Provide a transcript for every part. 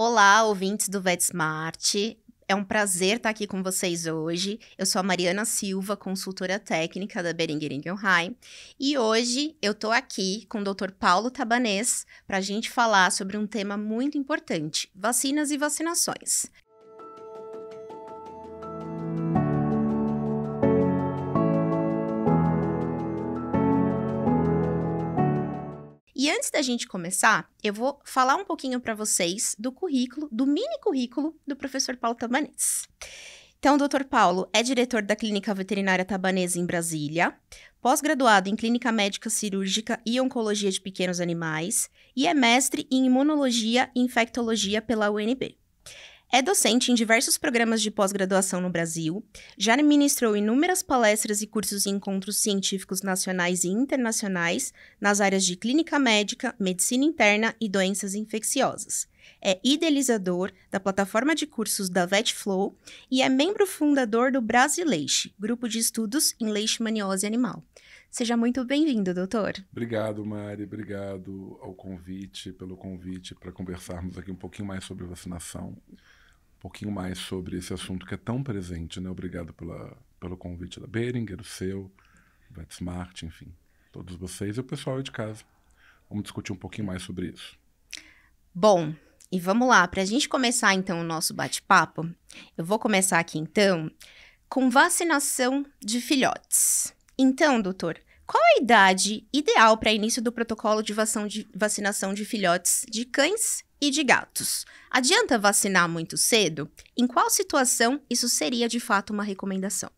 Olá, ouvintes do VetSmart. É um prazer estar aqui com vocês hoje. Eu sou a Mariana Silva, consultora técnica da Boehringer Ingelheim, e hoje eu estou aqui com o Dr. Paulo Tabanês para a gente falar sobre um tema muito importante: vacinas e vacinações. E antes da gente começar, eu vou falar um pouquinho para vocês do currículo, do mini currículo do professor Paulo Tabanês. Então, o Dr. Paulo é diretor da Clínica Veterinária Tabanês em Brasília, pós-graduado em Clínica Médica Cirúrgica e Oncologia de Pequenos Animais e é mestre em Imunologia e Infectologia pela UNB. É docente em diversos programas de pós-graduação no Brasil, já ministrou inúmeras palestras e cursos e encontros científicos nacionais e internacionais nas áreas de clínica médica, medicina interna e doenças infecciosas. É idealizador da plataforma de cursos da VetFlow e é membro fundador do Brasileixe, grupo de estudos em leishmaniose animal. Seja muito bem-vindo, doutor. Obrigado, Mari. Obrigado pelo convite para conversarmos aqui um pouquinho mais sobre vacinação, um pouquinho mais sobre esse assunto que é tão presente, né? Obrigado pelo convite da Boehringer, o seu, VetSmart, enfim, todos vocês e o pessoal aí de casa. Vamos discutir um pouquinho mais sobre isso. Bom, e vamos lá, para a gente começar então o nosso bate-papo, eu vou começar aqui então com vacinação de filhotes. Então, doutor, qual a idade ideal para início do protocolo de vacinação de filhotes de cães e de gatos? Adianta vacinar muito cedo? Em qual situação isso seria de fato uma recomendação?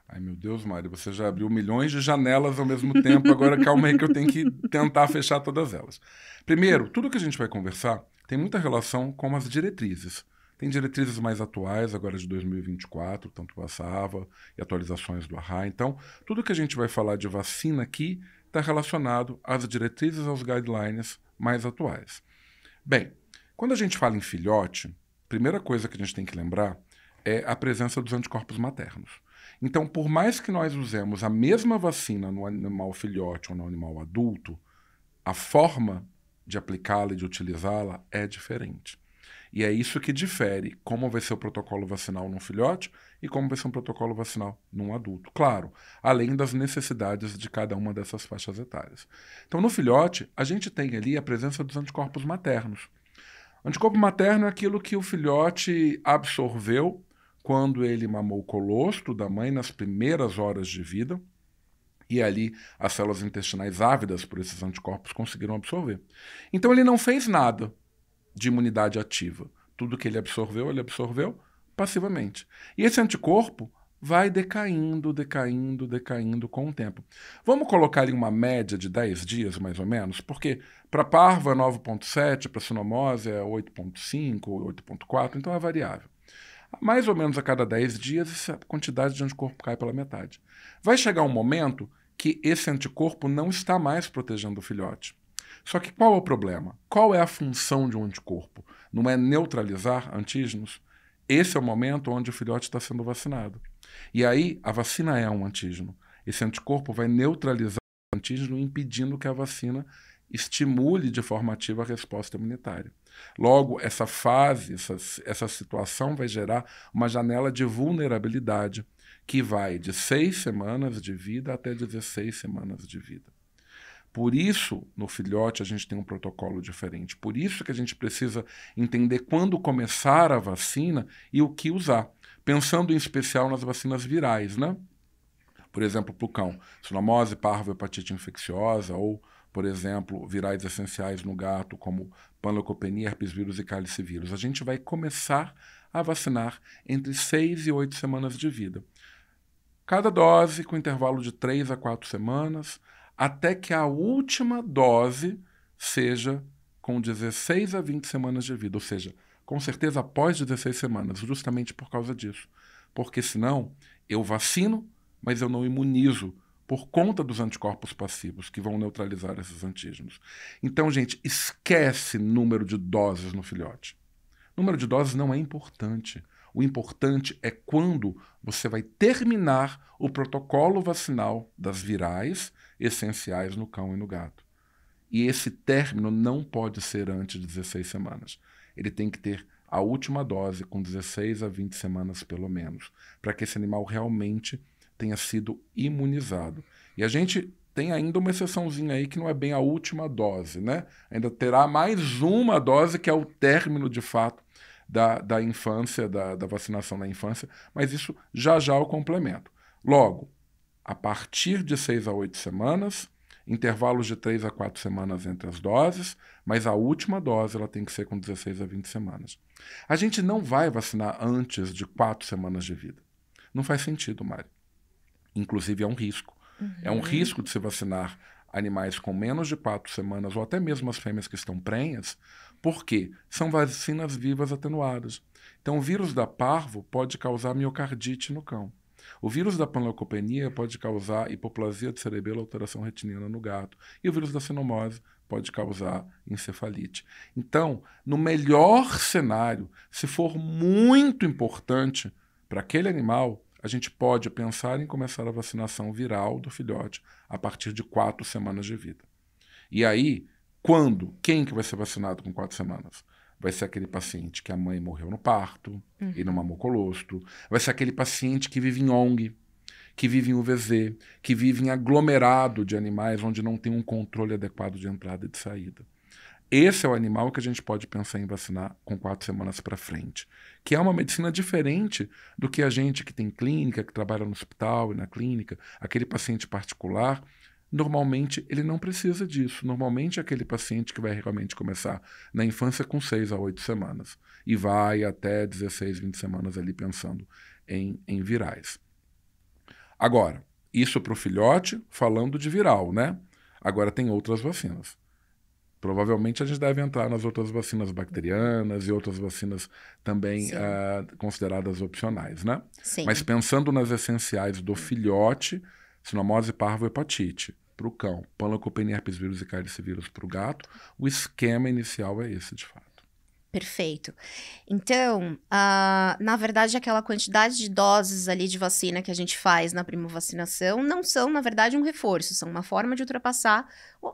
Ai, meu Deus, Mari, você já abriu milhões de janelas ao mesmo tempo. Agora, calma aí que eu tenho que tentar fechar todas elas. Primeiro, tudo que a gente vai conversar tem muita relação com as diretrizes. Tem diretrizes mais atuais, agora de 2024, tanto o ASAVA e atualizações do ARRA. Então, tudo que a gente vai falar de vacina aqui está relacionado às diretrizes, aos guidelines mais atuais. Bem, quando a gente fala em filhote, a primeira coisa que a gente tem que lembrar é a presença dos anticorpos maternos. Então, por mais que nós usemos a mesma vacina no animal filhote ou no animal adulto, a forma de aplicá-la e de utilizá-la é diferente. E é isso que difere como vai ser o protocolo vacinal num filhote e como vai ser um protocolo vacinal num adulto. Claro, além das necessidades de cada uma dessas faixas etárias. Então, no filhote, a gente tem ali a presença dos anticorpos maternos. Anticorpo materno é aquilo que o filhote absorveu quando ele mamou o colostro da mãe nas primeiras horas de vida, e ali as células intestinais ávidas por esses anticorpos conseguiram absorver. Então ele não fez nada de imunidade ativa. Tudo que ele absorveu passivamente. E esse anticorpo vai decaindo com o tempo. Vamos colocar ali uma média de 10 dias, mais ou menos, porque para parvo é 9,7, para sinomose é 8,5, 8,4, então é variável. Mais ou menos a cada 10 dias, essa quantidade de anticorpo cai pela metade. Vai chegar um momento que esse anticorpo não está mais protegendo o filhote. Só que qual é o problema? Qual é a função de um anticorpo? Não é neutralizar antígenos? Esse é o momento onde o filhote está sendo vacinado. E aí, a vacina é um antígeno. Esse anticorpo vai neutralizar o antígeno, impedindo que a vacina estimule de forma ativa a resposta imunitária. Logo, essa fase, essa situação vai gerar uma janela de vulnerabilidade que vai de 6 semanas de vida até 16 semanas de vida. Por isso, no filhote, a gente tem um protocolo diferente. Por isso que a gente precisa entender quando começar a vacina e o que usar. Pensando em especial nas vacinas virais, né? Por exemplo, para o cão, sinomose, parvo, hepatite infecciosa, ou, por exemplo, virais essenciais no gato, como panleucopenia, herpes vírus e calicivírus. A gente vai começar a vacinar entre 6 e 8 semanas de vida. Cada dose com intervalo de 3 a 4 semanas, até que a última dose seja com 16 a 20 semanas de vida, ou seja, com certeza após 16 semanas, justamente por causa disso. Porque senão eu vacino, mas eu não imunizo por conta dos anticorpos passivos que vão neutralizar esses antígenos. Então, gente, esquece número de doses no filhote. Número de doses não é importante. O importante é quando você vai terminar o protocolo vacinal das virais essenciais no cão e no gato. E esse término não pode ser antes de 16 semanas. ele tem que ter a última dose com 16 a 20 semanas pelo menos, para que esse animal realmente tenha sido imunizado. E a gente tem ainda uma exceçãozinha aí que não é bem a última dose, né? Ainda terá mais uma dose que é o término, de fato, da infância, da vacinação na infância, mas isso já eu complemento. Logo, a partir de 6 a 8 semanas, intervalos de 3 a 4 semanas entre as doses, mas a última dose ela tem que ser com 16 a 20 semanas. A gente não vai vacinar antes de 4 semanas de vida. Não faz sentido, Mari. Inclusive é um risco. É um risco de se vacinar animais com menos de 4 semanas, ou até mesmo as fêmeas que estão prenhas, porque são vacinas vivas atenuadas. Então, o vírus da parvo pode causar miocardite no cão. O vírus da panleucopenia pode causar hipoplasia de cerebelo, alteração retiniana no gato. E o vírus da sinomose pode causar encefalite. Então, no melhor cenário, se for muito importante para aquele animal, a gente pode pensar em começar a vacinação viral do filhote a partir de 4 semanas de vida. E aí, quando? Quem que vai ser vacinado com 4 semanas? Vai ser aquele paciente que a mãe morreu no parto e não mamou colostro. Vai ser aquele paciente que vive em ONG, que vive em UVZ, que vive em aglomerado de animais onde não tem um controle adequado de entrada e de saída. Esse é o animal que a gente pode pensar em vacinar com 4 semanas para frente, que é uma medicina diferente do que a gente que tem clínica, que trabalha no hospital e na clínica, aquele paciente particular. Normalmente, ele não precisa disso. Normalmente, é aquele paciente que vai realmente começar na infância com 6 a 8 semanas e vai até 16, 20 semanas ali pensando em virais. Agora, isso para o filhote, falando de viral, né? Agora tem outras vacinas. Provavelmente a gente deve entrar nas outras vacinas bacterianas e outras vacinas também consideradas opcionais, né? Sim. Mas pensando nas essenciais do filhote, sinomose, parvo, hepatite para o cão, panleucopenia, herpes vírus e calicivírus para o gato, o esquema inicial é esse, de fato. Perfeito. Então, na verdade, aquela quantidade de doses ali de vacina que a gente faz na primovacinação não são, na verdade, um reforço, são uma forma de ultrapassar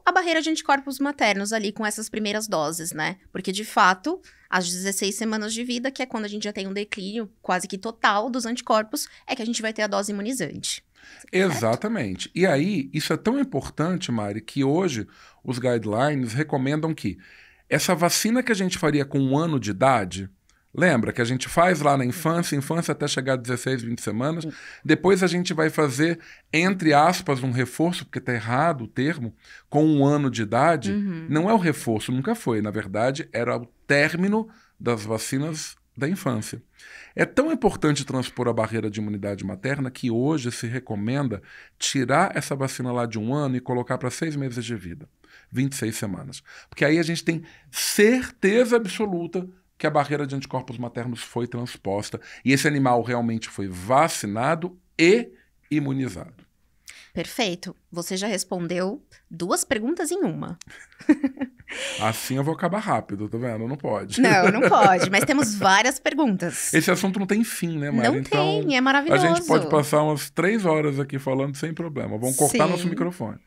a barreira de anticorpos maternos ali com essas primeiras doses, né? Porque, de fato, às 16 semanas de vida, que é quando a gente já tem um declínio quase que total dos anticorpos, é que a gente vai ter a dose imunizante. Exatamente. E aí, isso é tão importante, Mari, que hoje os guidelines recomendam que essa vacina que a gente faria com 1 ano de idade, lembra que a gente faz lá na infância até chegar a 16, 20 semanas, depois a gente vai fazer, entre aspas, um reforço, porque está errado o termo, com 1 ano de idade, não é o reforço, nunca foi, na verdade, era o término das vacinas da infância. É tão importante transpor a barreira de imunidade materna que hoje se recomenda tirar essa vacina lá de 1 ano e colocar para 6 meses de vida. 26 semanas. Porque aí a gente tem certeza absoluta que a barreira de anticorpos maternos foi transposta e esse animal realmente foi vacinado e imunizado. Perfeito. Você já respondeu 2 perguntas em uma. Assim eu vou acabar rápido, tá vendo? Não pode. Não pode, mas temos várias perguntas. Esse assunto não tem fim, né, Mari? Não tem, é maravilhoso. A gente pode passar umas 3 horas aqui falando sem problema. Vamos cortar nosso microfone.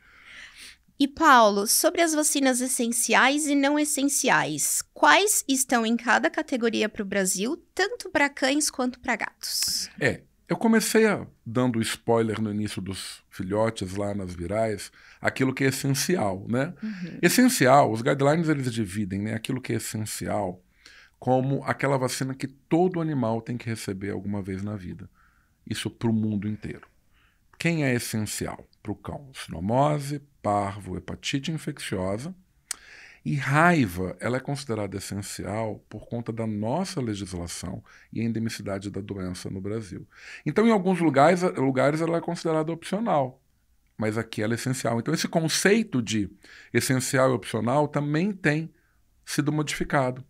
E, Paulo, sobre as vacinas essenciais e não essenciais, quais estão em cada categoria para o Brasil, tanto para cães quanto para gatos? Eu comecei dando spoiler no início dos filhotes lá nas virais, aquilo que é essencial, né? Essencial, os guidelines eles dividem, né, aquilo que é essencial como aquela vacina que todo animal tem que receber alguma vez na vida. Isso para o mundo inteiro. Quem é essencial para o cão? Sinomose, parvo, hepatite infecciosa. E raiva, ela é considerada essencial por conta da nossa legislação e a endemicidade da doença no Brasil. Então, em alguns lugares ela é considerada opcional, mas aqui ela é essencial. Então, esse conceito de essencial e opcional também tem sido modificado.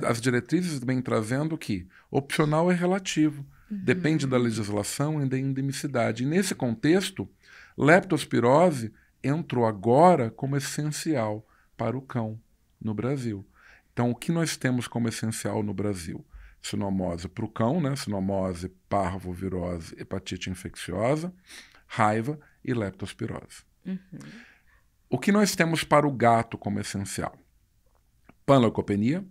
As diretrizes vêm trazendo que opcional é relativo, depende da legislação e da endemicidade. E nesse contexto, leptospirose entrou agora como essencial para o cão no Brasil. Então, o que nós temos como essencial no Brasil? Sinomose para o cão, né? Sinomose, parvovirose, hepatite infecciosa, raiva e leptospirose. O que nós temos para o gato como essencial? Panleucopenia,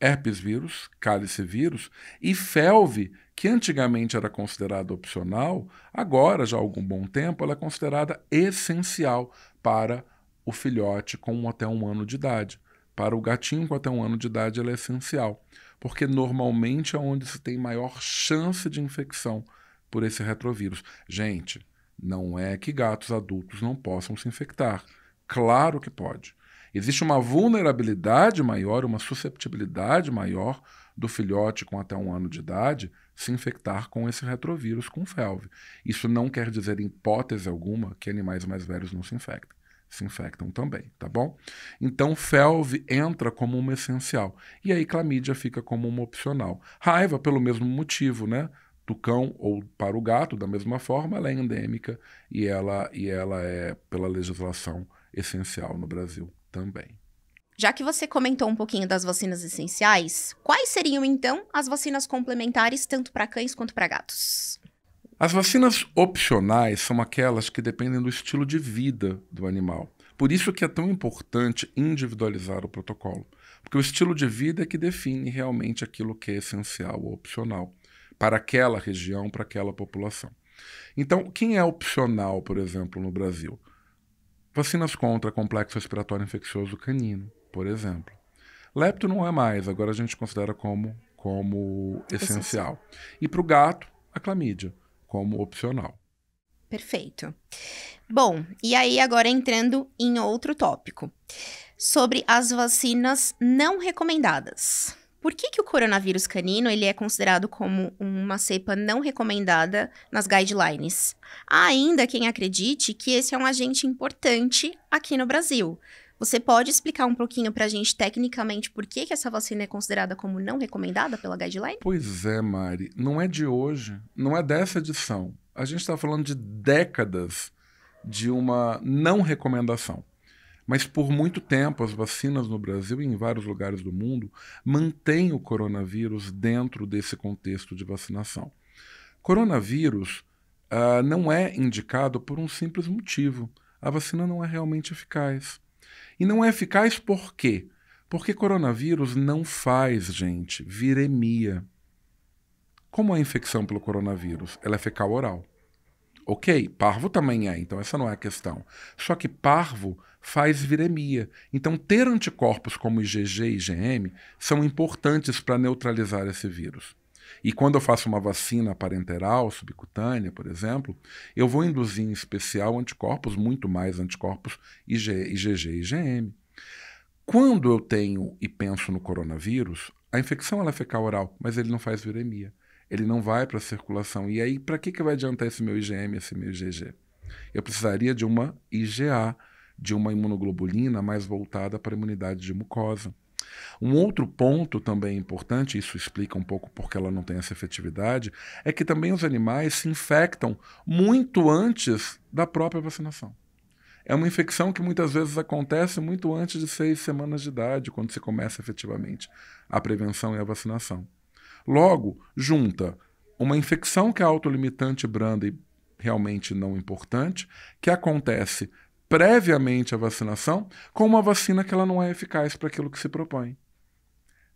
herpes vírus, cálice vírus e felve, que antigamente era considerada opcional, agora, já há algum bom tempo, ela é considerada essencial para o filhote com até 1 ano de idade. Para o gatinho com até 1 ano de idade, ela é essencial, porque normalmente é onde se tem maior chance de infecção por esse retrovírus. Gente, não é que gatos adultos não possam se infectar. Claro que pode. Existe uma vulnerabilidade maior, uma susceptibilidade maior do filhote com até 1 ano de idade se infectar com esse retrovírus, com felve. Isso não quer dizer, em hipótese alguma, que animais mais velhos não se infectem. Se infectam também, tá bom? Então, felve entra como uma essencial. E aí, clamídia fica como uma opcional. Raiva, pelo mesmo motivo, né? Do cão ou para o gato, da mesma forma, ela é endêmica e ela é, pela legislação, essencial no Brasil também. Já que você comentou um pouquinho das vacinas essenciais, quais seriam, então, as vacinas complementares, tanto para cães quanto para gatos? As vacinas opcionais são aquelas que dependem do estilo de vida do animal. Por isso que é tão importante individualizar o protocolo. Porque o estilo de vida é que define realmente aquilo que é essencial ou opcional para aquela região, para aquela população. Então, quem é opcional, por exemplo, no Brasil? Vacinas contra complexo respiratório infeccioso canino, por exemplo. Lepto não é mais, agora a gente considera como essencial. E para o gato, a clamídia, como opcional. Perfeito. Bom, e aí agora entrando em outro tópico, sobre as vacinas não recomendadas. Por que o coronavírus canino ele é considerado como uma cepa não recomendada nas guidelines? Há ainda quem acredite que esse é um agente importante aqui no Brasil. Você pode explicar um pouquinho para a gente, tecnicamente, por que essa vacina é considerada como não recomendada pela guideline? Pois é, Mari. Não é de hoje, não é dessa edição. A gente está falando de décadas de uma não recomendação. Mas por muito tempo, as vacinas no Brasil e em vários lugares do mundo mantêm o coronavírus dentro desse contexto de vacinação. Coronavírus não é indicado por um simples motivo. A vacina não é realmente eficaz. E não é eficaz por quê? Porque coronavírus não faz, gente, viremia. Como é a infecção pelo coronavírus? Ela é fecal oral. Ok, parvo também é, então essa não é a questão. Só que parvo faz viremia. Então ter anticorpos como IgG e IgM são importantes para neutralizar esse vírus. E quando eu faço uma vacina parenteral, subcutânea, por exemplo, eu vou induzir em especial anticorpos, muito mais anticorpos IgG e IgM. Quando eu tenho e penso no coronavírus, a infecção ela é fecal oral, mas ele não faz viremia. Ele não vai para a circulação. E aí, para que vai adiantar esse meu IgM, esse meu IgG? Eu precisaria de uma IgA, de uma imunoglobulina mais voltada para a imunidade de mucosa. Um outro ponto também importante, isso explica um pouco porque ela não tem essa efetividade, é que também os animais se infectam muito antes da própria vacinação. É uma infecção que muitas vezes acontece muito antes de 6 semanas de idade, quando se começa efetivamente a prevenção e a vacinação. Logo, junta uma infecção que é autolimitante, branda e realmente não importante, que acontece previamente à vacinação, com uma vacina que ela não é eficaz para aquilo que se propõe.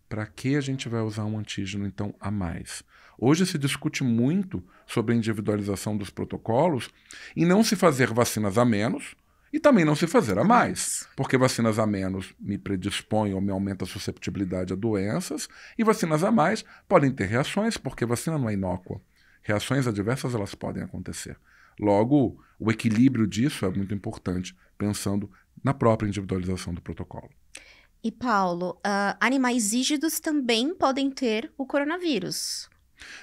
Para que a gente vai usar um antígeno, então, a mais? Hoje se discute muito sobre a individualização dos protocolos e não se fazer vacinas a menos e também não se fazer a mais, porque vacinas a menos me predispõem ou me aumenta a susceptibilidade a doenças e vacinas a mais podem ter reações, porque vacina não é inócua. Reações adversas elas podem acontecer. Logo, o equilíbrio disso é muito importante, pensando na própria individualização do protocolo. E, Paulo, animais rígidos também podem ter o coronavírus.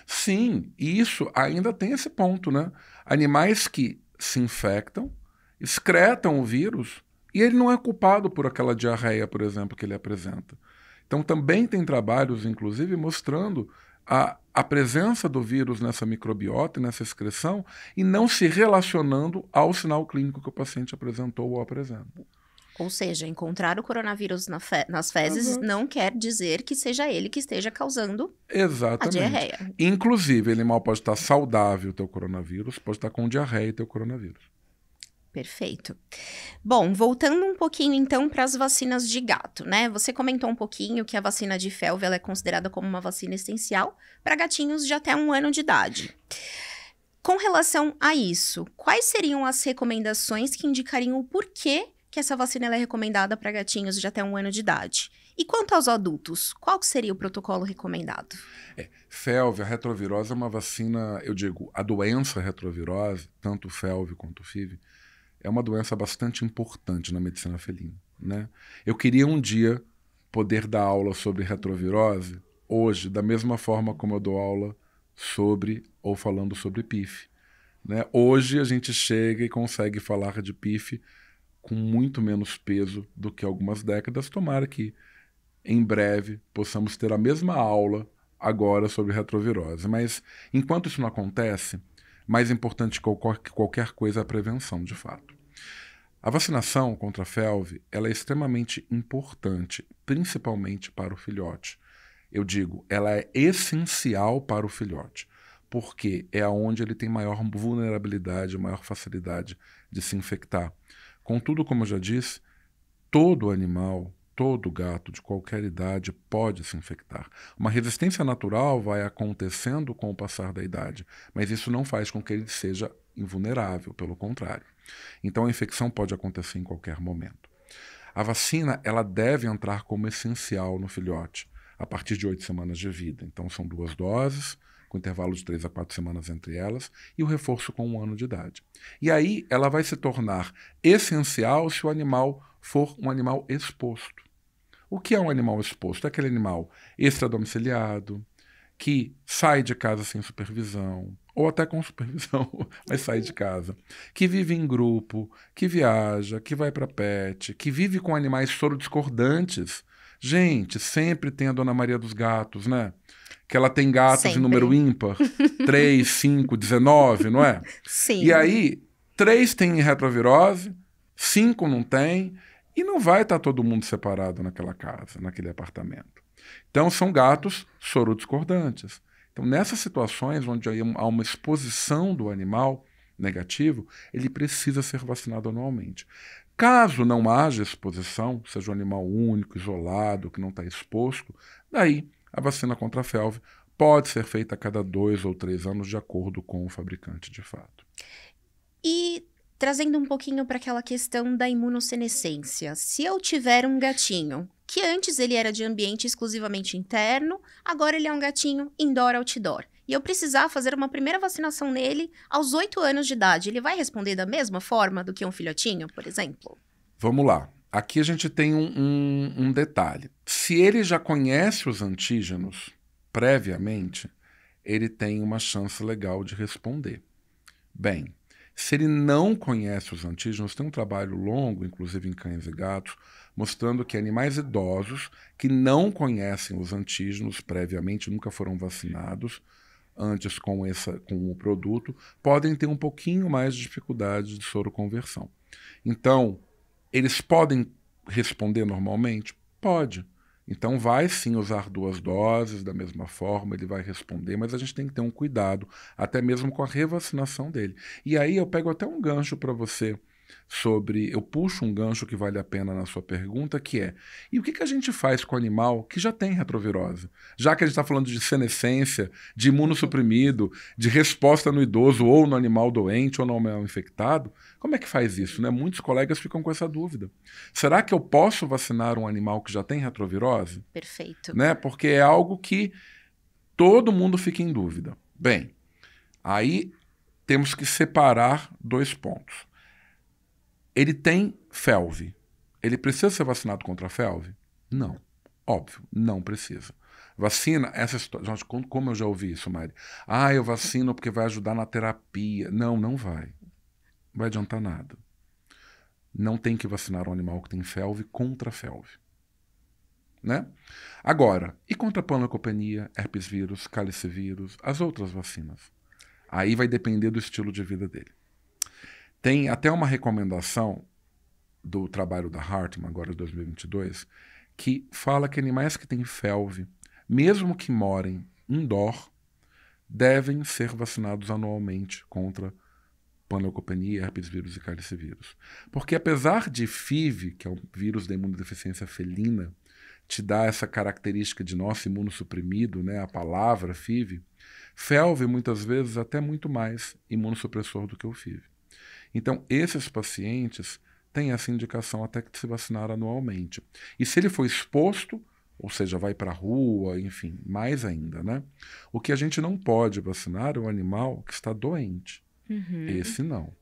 Sim, e isso ainda tem esse ponto, né? Animais que se infectam, excretam o vírus e ele não é culpado por aquela diarreia, por exemplo, que ele apresenta. Então também tem trabalhos, inclusive, mostrando a presença do vírus nessa microbiota, nessa excreção, e não se relacionando ao sinal clínico que o paciente apresentou ou apresenta. Ou seja, encontrar o coronavírus nas fezes não quer dizer que seja ele que esteja causando a diarreia. Inclusive, ele mal pode estar saudável, o teu coronavírus, pode estar com diarreia, o teu coronavírus. Perfeito. Bom, voltando um pouquinho então para as vacinas de gato, né? Você comentou um pouquinho que a vacina de felve ela é considerada como uma vacina essencial para gatinhos de até 1 ano de idade. Com relação a isso, quais seriam as recomendações que indicariam o porquê que essa vacina ela é recomendada para gatinhos de até 1 ano de idade? E quanto aos adultos, qual que seria o protocolo recomendado? Felve, a retrovirose é uma vacina, eu digo, a doença retrovirose, tanto o felve quanto o FIV, é uma doença bastante importante na medicina felina, né? Eu queria um dia poder dar aula sobre retrovirose hoje, da mesma forma como eu dou aula sobre ou falando sobre PIF, né? Hoje a gente chega e consegue falar de PIF com muito menos peso do que algumas décadas. Tomara que em breve possamos ter a mesma aula agora sobre retrovirose. Mas enquanto isso não acontece, mais importante que qualquer coisa é a prevenção, de fato. A vacinação contra a felve ela é extremamente importante, principalmente para o filhote. Eu digo, ela é essencial para o filhote, porque é onde ele tem maior vulnerabilidade, maior facilidade de se infectar. Contudo, como eu já disse, todo animal, todo gato de qualquer idade pode se infectar. Uma resistência natural vai acontecendo com o passar da idade, mas isso não faz com que ele seja invulnerável, pelo contrário. Então a infecção pode acontecer em qualquer momento. A vacina ela deve entrar como essencial no filhote a partir de 8 semanas de vida. Então são 2 doses, com intervalo de 3 a 4 semanas entre elas, e o reforço com 1 ano de idade. E aí ela vai se tornar essencial se o animal for um animal exposto. O que é um animal exposto? É aquele animal extradomiciliado, que sai de casa sem supervisão, ou até com supervisão, mas sai de casa, que vive em grupo, que viaja, que vai para pet, que vive com animais sorodiscordantes. Gente, sempre tem a Dona Maria dos Gatos, né? Que ela tem gatos Sempre. em número ímpar, 3, 5, 19, não é? Sim. E aí, 3 têm retrovirose, 5 não tem, e não vai estar todo mundo separado naquela casa, naquele apartamento. Então, são gatos sorodiscordantes. Então, nessas situações onde há uma exposição do animal negativo, ele precisa ser vacinado anualmente. Caso não haja exposição, seja um animal único, isolado, que não está exposto, daí a vacina contra a felve pode ser feita a cada 2 ou 3 anos, de acordo com o fabricante, de fato. E trazendo um pouquinho para aquela questão da imunossenescência. Se eu tiver um gatinho, que antes ele era de ambiente exclusivamente interno, agora ele é um gatinho indoor-outdoor, e eu precisar fazer uma primeira vacinação nele aos 8 anos de idade, ele vai responder da mesma forma do que um filhotinho, por exemplo? Vamos lá. Aqui a gente tem um detalhe. Se ele já conhece os antígenos previamente, ele tem uma chance legal de responder. Bem, se ele não conhece os antígenos, tem um trabalho longo, inclusive em cães e gatos, mostrando que animais idosos que não conhecem os antígenos previamente, nunca foram vacinados antes com o produto, podem ter um pouquinho mais de dificuldade de soroconversão. Então, eles podem responder normalmente? Pode. Então vai sim usar 2 doses da mesma forma, ele vai responder, mas a gente tem que ter um cuidado, até mesmo com a revacinação dele. E aí eu pego até um gancho para você eu puxo um gancho que vale a pena na sua pergunta, que é, e o que a gente faz com o animal que já tem retrovirose? Já que a gente está falando de senescência, de imunossuprimido, de resposta no idoso ou no animal doente ou no animal infectado, como é que faz isso, né? Muitos colegas ficam com essa dúvida. Será que eu posso vacinar um animal que já tem retrovirose? Perfeito. Né? Porque é algo que todo mundo fica em dúvida. Bem, aí temos que separar 2 pontos. Ele tem felve. Ele precisa ser vacinado contra a felve? Não. Óbvio, não precisa. Vacina, essa situação, como eu já ouvi isso, Mari? Eu vacino porque vai ajudar na terapia. Não, não vai. Não vai adiantar nada. Não tem que vacinar um animal que tem felve contra a felve. Né? Agora, e contra panleucopenia, herpes vírus, calicivírus, as outras vacinas? Aí vai depender do estilo de vida dele. Tem até uma recomendação do trabalho da Hartmann, agora de 2022, que fala que animais que têm felve, mesmo que morem indoor, devem ser vacinados anualmente contra panleucopenia, herpes vírus e calicivírus. Porque apesar de FIV, que é o vírus da imunodeficiência felina, te dá essa característica de nosso imunossuprimido, né, a palavra FIV, FeLV muitas vezes até muito mais imunossupressor do que o FIV. Então, esses pacientes têm essa indicação até que se vacinar anualmente. E se ele for exposto, ou seja, vai para a rua, enfim, mais ainda, né? O que a gente não pode vacinar é o animal que está doente. Esse não.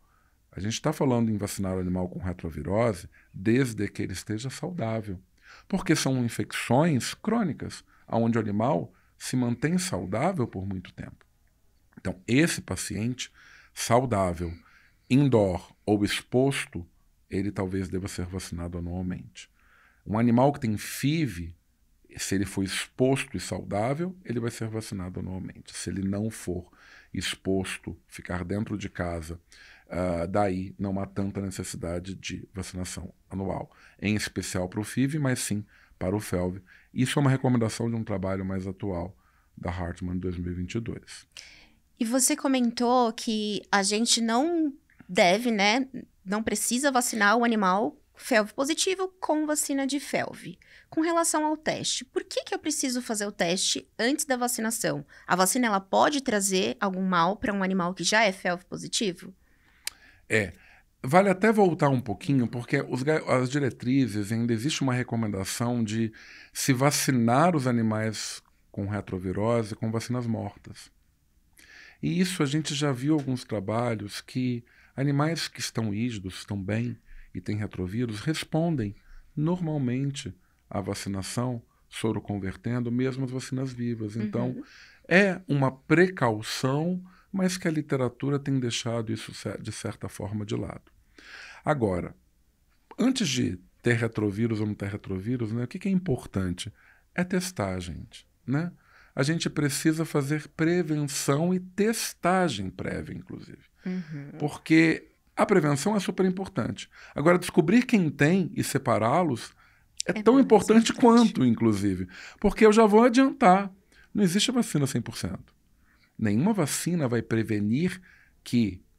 A gente está falando em vacinar o animal com retrovirose desde que ele esteja saudável. Porque são infecções crônicas, onde o animal se mantém saudável por muito tempo. Então, esse paciente saudável, indoor ou exposto, ele talvez deva ser vacinado anualmente. Um animal que tem FIV, se ele for exposto e saudável, ele vai ser vacinado anualmente. Se ele não for exposto, ficar dentro de casa, daí não há tanta necessidade de vacinação anual. Em especial para o FIV, mas sim para o FeLV. Isso é uma recomendação de um trabalho mais atual da Hartmann 2022. E você comentou que a gente não deve, né, não precisa vacinar o animal FeLV positivo com vacina de FeLV. Com relação ao teste, por que eu preciso fazer o teste antes da vacinação? A vacina ela pode trazer algum mal para um animal que já é FeLV positivo? Vale até voltar um pouquinho, porque as diretrizes, ainda existe uma recomendação de se vacinar os animais com retrovirose com vacinas mortas. E isso a gente já viu alguns trabalhos que animais que estão rígidos, estão bem e têm retrovírus, respondem normalmente à vacinação, soroconvertendo, mesmo as vacinas vivas. Então, é uma precaução, mas que a literatura tem deixado isso, de certa forma, de lado. Agora, antes de ter retrovírus ou não ter retrovírus, né, o que é importante? É testar, gente, né? A gente precisa fazer prevenção e testagem prévia, inclusive. Porque a prevenção é super importante. Agora, descobrir quem tem e separá-los é tão importante quanto, inclusive. Porque eu já vou adiantar. Não existe vacina 100%. Nenhuma vacina vai prevenir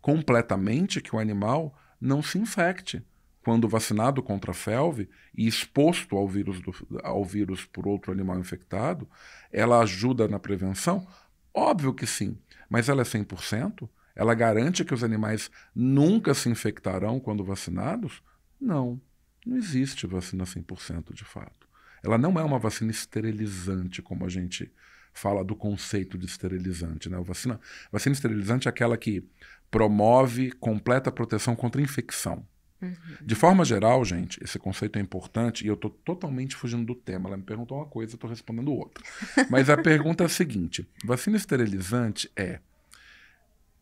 completamente que o animal não se infecte. Quando vacinado contra a FeLV e exposto ao vírus por outro animal infectado, ela ajuda na prevenção? Óbvio que sim, mas ela é 100%? Ela garante que os animais nunca se infectarão quando vacinados? Não, não existe vacina 100% de fato. Ela não é uma vacina esterilizante, como a gente fala do conceito de esterilizante, né? Vacina esterilizante é aquela que promove completa proteção contra infecção. De forma geral, gente, esse conceito é importante e eu estou totalmente fugindo do tema. Ela me perguntou uma coisa, eu estou respondendo outra. Mas a pergunta é a seguinte: vacina esterilizante é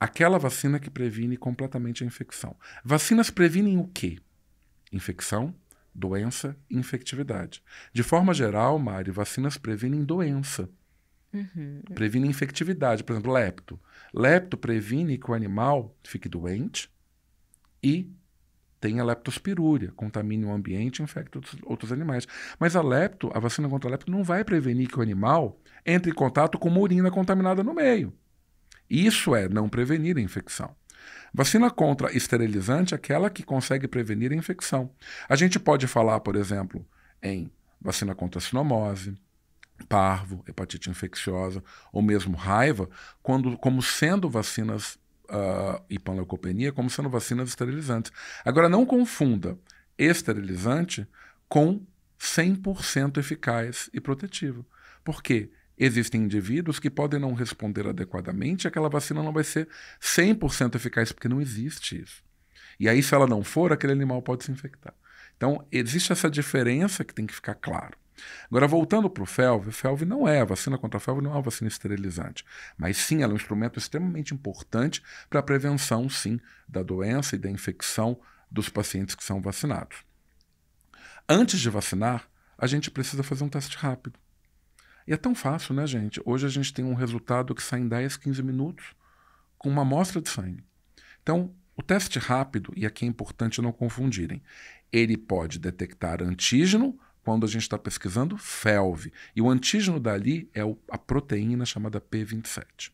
aquela vacina que previne completamente a infecção. Vacinas previnem o quê? Infecção, doença e infectividade. De forma geral, Mari, vacinas previnem doença. Previnem infectividade. Por exemplo, lepto. Lepto previne que o animal fique doente e tenha leptospirúria, contamine o ambiente e infecte outros animais. Mas a vacina contra a lepto não vai prevenir que o animal entre em contato com uma urina contaminada no meio. Isso é não prevenir a infecção. Vacina contra esterilizante é aquela que consegue prevenir a infecção. A gente pode falar, por exemplo, em vacina contra cinomose, parvo, hepatite infecciosa, ou mesmo raiva, como sendo vacinas e panleucopenia como sendo vacinas esterilizantes. Agora, não confunda esterilizante com 100% eficaz e protetivo. Por quê? Existem indivíduos que podem não responder adequadamente e aquela vacina não vai ser 100% eficaz, porque não existe isso. E aí, se ela não for, aquele animal pode se infectar. Então, existe essa diferença que tem que ficar claro. Agora, voltando para o FeLV não é, a vacina contra a FeLV não é uma vacina esterilizante, mas sim, ela é um instrumento extremamente importante para a prevenção, sim, da doença e da infecção dos pacientes que são vacinados. Antes de vacinar, a gente precisa fazer um teste rápido. E é tão fácil, né, gente? Hoje a gente tem um resultado que sai em 10, 15 minutos com uma amostra de sangue. Então, o teste rápido, e aqui é importante não confundirem, ele pode detectar antígeno quando a gente está pesquisando FeLV. E o antígeno dali é a proteína chamada P27.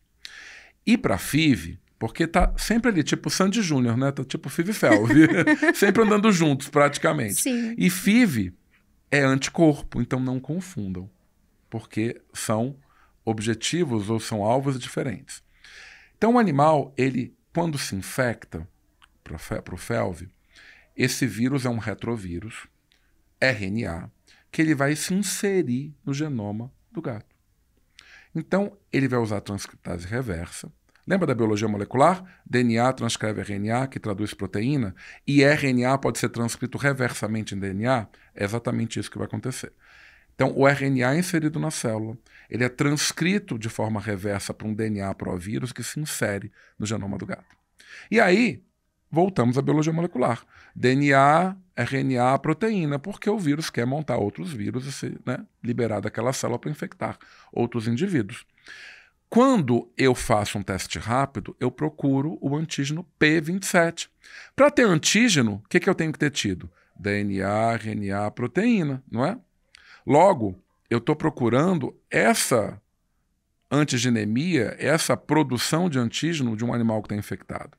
E para FIV, Porque tá sempre ali, tipo Sandy Júnior, né? Tá tipo FIV e FeLV. Sempre andando juntos, praticamente. Sim. E FIV é anticorpo, então não confundam. Porque são objetivos ou são alvos diferentes. Então o animal, ele, quando se infecta para o FeLV, esse vírus é um retrovírus, RNA, que ele vai se inserir no genoma do gato. Então, ele vai usar a transcriptase reversa. Lembra da biologia molecular? DNA transcreve RNA, que traduz proteína, e RNA pode ser transcrito reversamente em DNA? É exatamente isso que vai acontecer. Então, o RNA é inserido na célula, ele é transcrito de forma reversa para um DNA provírus que se insere no genoma do gato. E aí, voltamos à biologia molecular. DNA, RNA, proteína, porque o vírus quer montar outros vírus e se, liberar daquela célula para infectar outros indivíduos. Quando eu faço um teste rápido, eu procuro o antígeno P27. Para ter antígeno, o que eu tenho que ter tido? DNA, RNA, proteína, não é? Logo, eu estou procurando essa antigenemia, essa produção de antígeno de um animal que está infectado.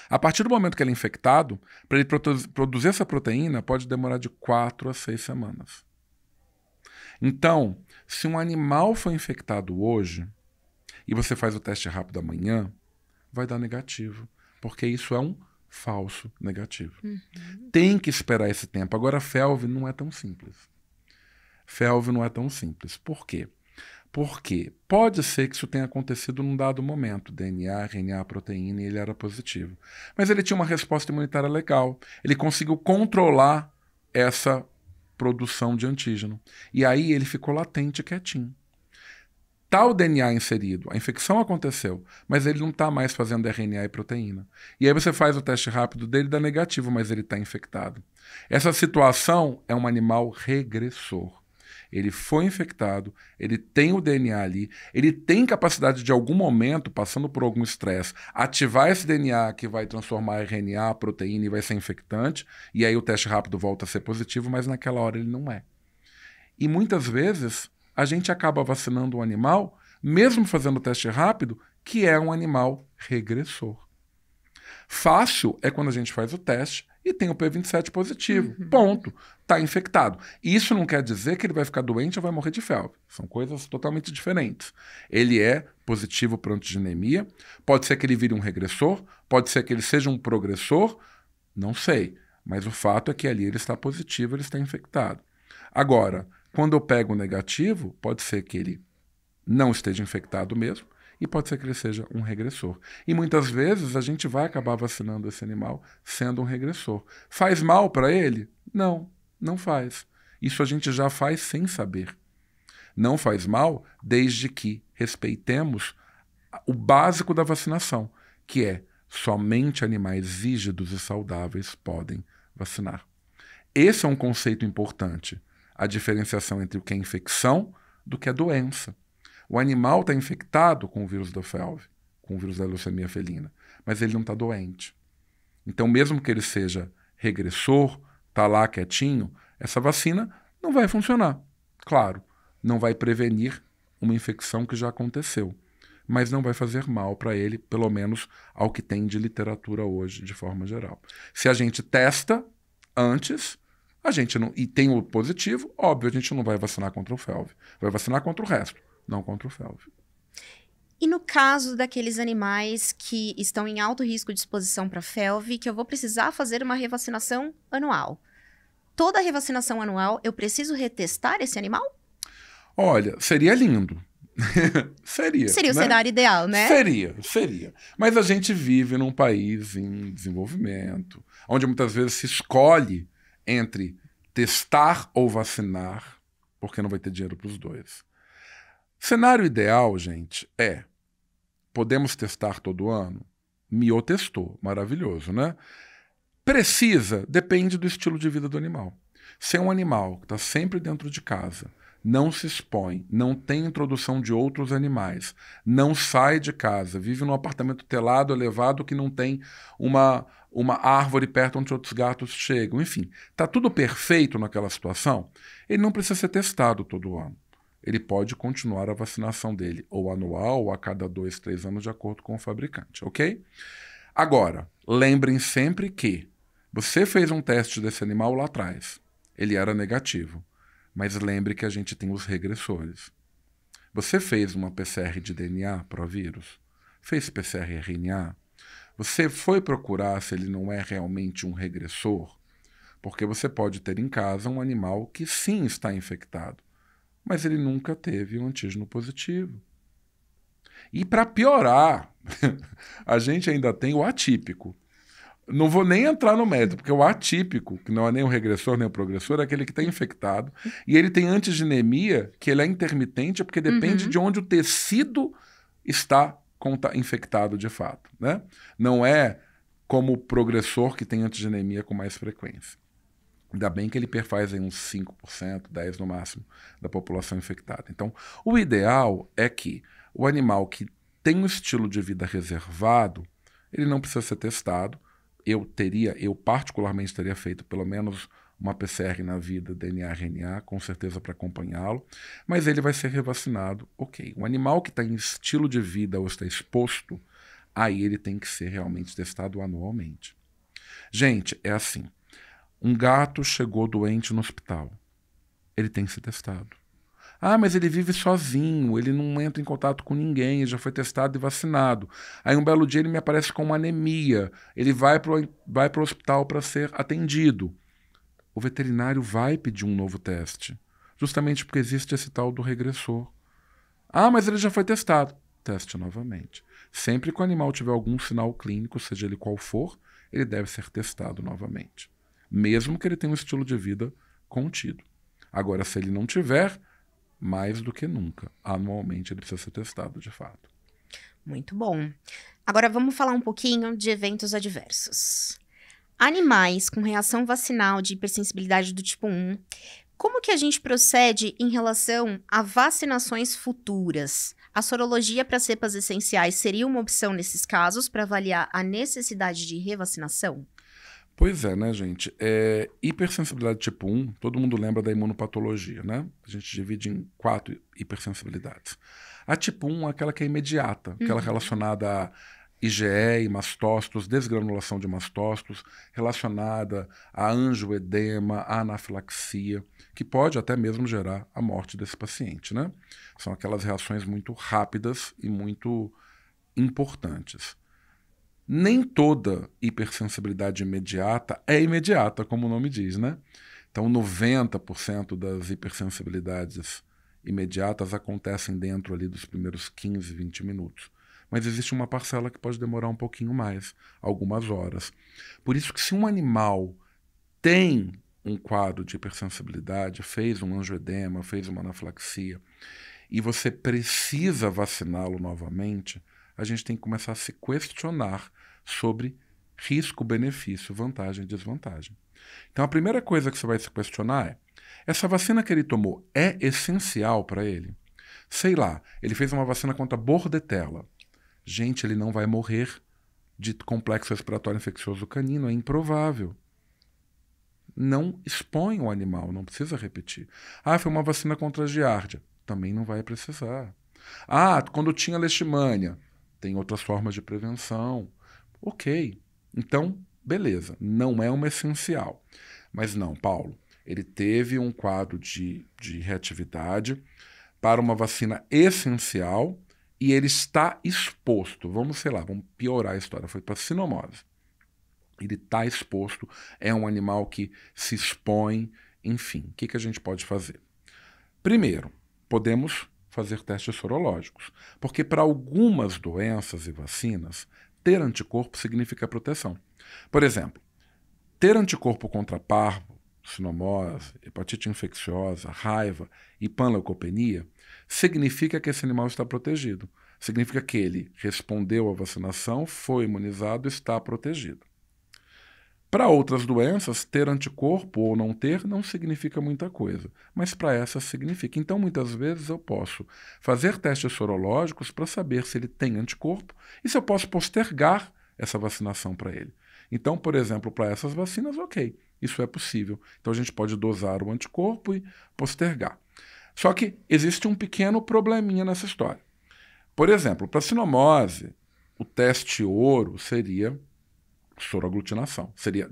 A partir do momento que ele é infectado, para ele produzir essa proteína, pode demorar de 4 a 6 semanas. Então, se um animal foi infectado hoje, e você faz o teste rápido amanhã, vai dar negativo, porque isso é um falso negativo. Tem que esperar esse tempo. Agora, FeLV não é tão simples. FeLV não é tão simples. Por quê? Porque pode ser que isso tenha acontecido num dado momento, DNA, RNA, proteína, e ele era positivo. Mas ele tinha uma resposta imunitária legal. Ele conseguiu controlar essa produção de antígeno. E aí ele ficou latente, quietinho. Tá o DNA inserido, a infecção aconteceu, mas ele não está mais fazendo RNA e proteína. E aí você faz o teste rápido dele, dá negativo, mas ele está infectado. Essa situação é um animal regressor. Ele foi infectado, ele tem o DNA ali, ele tem capacidade de, em algum momento, passando por algum estresse, ativar esse DNA que vai transformar RNA, proteína e vai ser infectante, e aí o teste rápido volta a ser positivo, mas naquela hora ele não é. E muitas vezes a gente acaba vacinando um animal, mesmo fazendo o teste rápido, que é um animal regressor. Fácil é quando a gente faz o teste e tem o P27 positivo. Ponto. Está infectado. Isso não quer dizer que ele vai ficar doente ou vai morrer de FeLV. São coisas totalmente diferentes. Ele é positivo para antigenemia. Pode ser que ele vire um regressor. Pode ser que ele seja um progressor. Não sei. Mas o fato é que ali ele está positivo, ele está infectado. Agora, quando eu pego o negativo, pode ser que ele não esteja infectado mesmo. E pode ser que ele seja um regressor. E muitas vezes a gente vai acabar vacinando esse animal sendo um regressor. Faz mal para ele? Não, não faz. Isso a gente já faz sem saber. Não faz mal desde que respeitemos o básico da vacinação, que é somente animais rígidos e saudáveis podem vacinar. Esse é um conceito importante. A diferenciação entre o que é infecção do que é doença. O animal está infectado com o vírus da FeLV, com o vírus da leucemia felina, mas ele não está doente. Então, mesmo que ele seja regressor, está lá quietinho, essa vacina não vai funcionar. Claro, não vai prevenir uma infecção que já aconteceu, mas não vai fazer mal para ele, pelo menos ao que tem de literatura hoje, de forma geral. Se a gente testa antes, a gente não, e tem o positivo, óbvio, a gente não vai vacinar contra o FeLV, vai vacinar contra o resto. Não contra o FeLV. E no caso daqueles animais que estão em alto risco de exposição para FeLV, que eu vou precisar fazer uma revacinação anual. Toda revacinação anual, eu preciso retestar esse animal? Olha, seria lindo. Seria o cenário ideal, né? Seria. Mas a gente vive num país em desenvolvimento, onde muitas vezes se escolhe entre testar ou vacinar, porque não vai ter dinheiro para os dois. Cenário ideal, gente, podemos testar todo ano? Mio testou, maravilhoso, né? Precisa, depende do estilo de vida do animal. Se é um animal que está sempre dentro de casa, não se expõe, não tem introdução de outros animais, não sai de casa, vive num apartamento telado, elevado, que não tem uma árvore perto onde outros gatos chegam, enfim, está tudo perfeito naquela situação, ele não precisa ser testado todo ano. ele pode continuar a vacinação dele, ou anual, ou a cada 2, 3 anos, de acordo com o fabricante, ok? Agora, lembrem sempre que você fez um teste desse animal lá atrás, ele era negativo, mas lembre que a gente tem os regressores. Você fez uma PCR de DNA para o vírus? Fez PCR-RNA? Você foi procurar se ele não é realmente um regressor? Porque você pode ter em casa um animal que sim está infectado, mas ele nunca teve um antígeno positivo. E para piorar, a gente ainda tem o atípico. Não vou nem entrar no mérito, porque o atípico, que não é nem o regressor nem o progressor, é aquele que está infectado, e ele tem antigenemia, que ele é intermitente, porque depende de onde o tecido está infectado de fato, né? Não é como o progressor, que tem antigenemia com mais frequência. Ainda bem que ele perfaz em uns 5%, 10% no máximo, da população infectada. Então, o ideal é que o animal que tem um estilo de vida reservado, ele não precisa ser testado. Eu particularmente teria feito pelo menos uma PCR na vida, DNA-RNA, com certeza para acompanhá-lo, mas ele vai ser revacinado, ok. O animal que está em estilo de vida ou está exposto, aí ele tem que ser realmente testado anualmente. Gente, é assim. Um gato chegou doente no hospital. Ele tem que ser testado. Ah, mas ele vive sozinho, ele não entra em contato com ninguém, ele já foi testado e vacinado. Aí um belo dia ele me aparece com uma anemia. Ele vai para o hospital para ser atendido. O veterinário vai pedir um novo teste, justamente porque existe esse tal do regressor. Ah, mas ele já foi testado. Teste novamente. Sempre que o animal tiver algum sinal clínico, seja ele qual for, ele deve ser testado novamente, mesmo que ele tenha um estilo de vida contido. Agora, se ele não tiver, mais do que nunca, anualmente ele precisa ser testado de fato. Muito bom. Agora vamos falar um pouquinho de eventos adversos. Animais com reação vacinal de hipersensibilidade do tipo 1, como que a gente procede em relação a vacinações futuras? A sorologia para cepas essenciais seria uma opção nesses casos para avaliar a necessidade de revacinação? Pois é, né, gente? Hipersensibilidade tipo 1, todo mundo lembra da imunopatologia, né? A gente divide em 4 hipersensibilidades. A tipo 1 é aquela que é imediata, aquela relacionada a IgE e mastócitos, desgranulação de mastócitos, relacionada a angioedema, a anafilaxia, que pode até mesmo gerar a morte desse paciente, né? São aquelas reações muito rápidas e muito importantes. Nem toda hipersensibilidade imediata é imediata, como o nome diz, né? Então, 90% das hipersensibilidades imediatas acontecem dentro ali dos primeiros 15, 20 minutos. Mas existe uma parcela que pode demorar um pouquinho mais, algumas horas. Por isso que se um animal tem um quadro de hipersensibilidade, fez um angioedema, fez uma anafilaxia, e você precisa vaciná-lo novamente, a gente tem que começar a se questionar sobre risco, benefício, vantagem e desvantagem. Então, a primeira coisa que você vai se questionar é: essa vacina que ele tomou é essencial para ele? Sei lá, ele fez uma vacina contra bordetela. Gente, ele não vai morrer de complexo respiratório infeccioso canino, é improvável. Não expõe o animal, não precisa repetir. Ah, foi uma vacina contra a giardia. Também não vai precisar. Ah, quando tinha leishmania, tem outras formas de prevenção. Ok. Então, beleza. Não é uma essencial. Mas não, Paulo, ele teve um quadro de reatividade para uma vacina essencial e ele está exposto. Vamos piorar a história. Foi para sinomose. Ele está exposto, é um animal que se expõe, enfim. O que a gente pode fazer? Primeiro, podemos fazer testes sorológicos, porque para algumas doenças e vacinas, ter anticorpo significa proteção. Por exemplo, ter anticorpo contra parvo, sinomose, hepatite infecciosa, raiva e panleucopenia significa que esse animal está protegido. Significa que ele respondeu à vacinação, foi imunizado, está protegido. Para outras doenças, ter anticorpo ou não ter não significa muita coisa, mas para essas significa. Então, muitas vezes eu posso fazer testes sorológicos para saber se ele tem anticorpo e se eu posso postergar essa vacinação para ele. Então, por exemplo, para essas vacinas, ok, isso é possível. Então, a gente pode dosar o anticorpo e postergar. Só que existe um pequeno probleminha nessa história. Por exemplo, para sinomose, o teste ouro seria soroaglutinação. Seria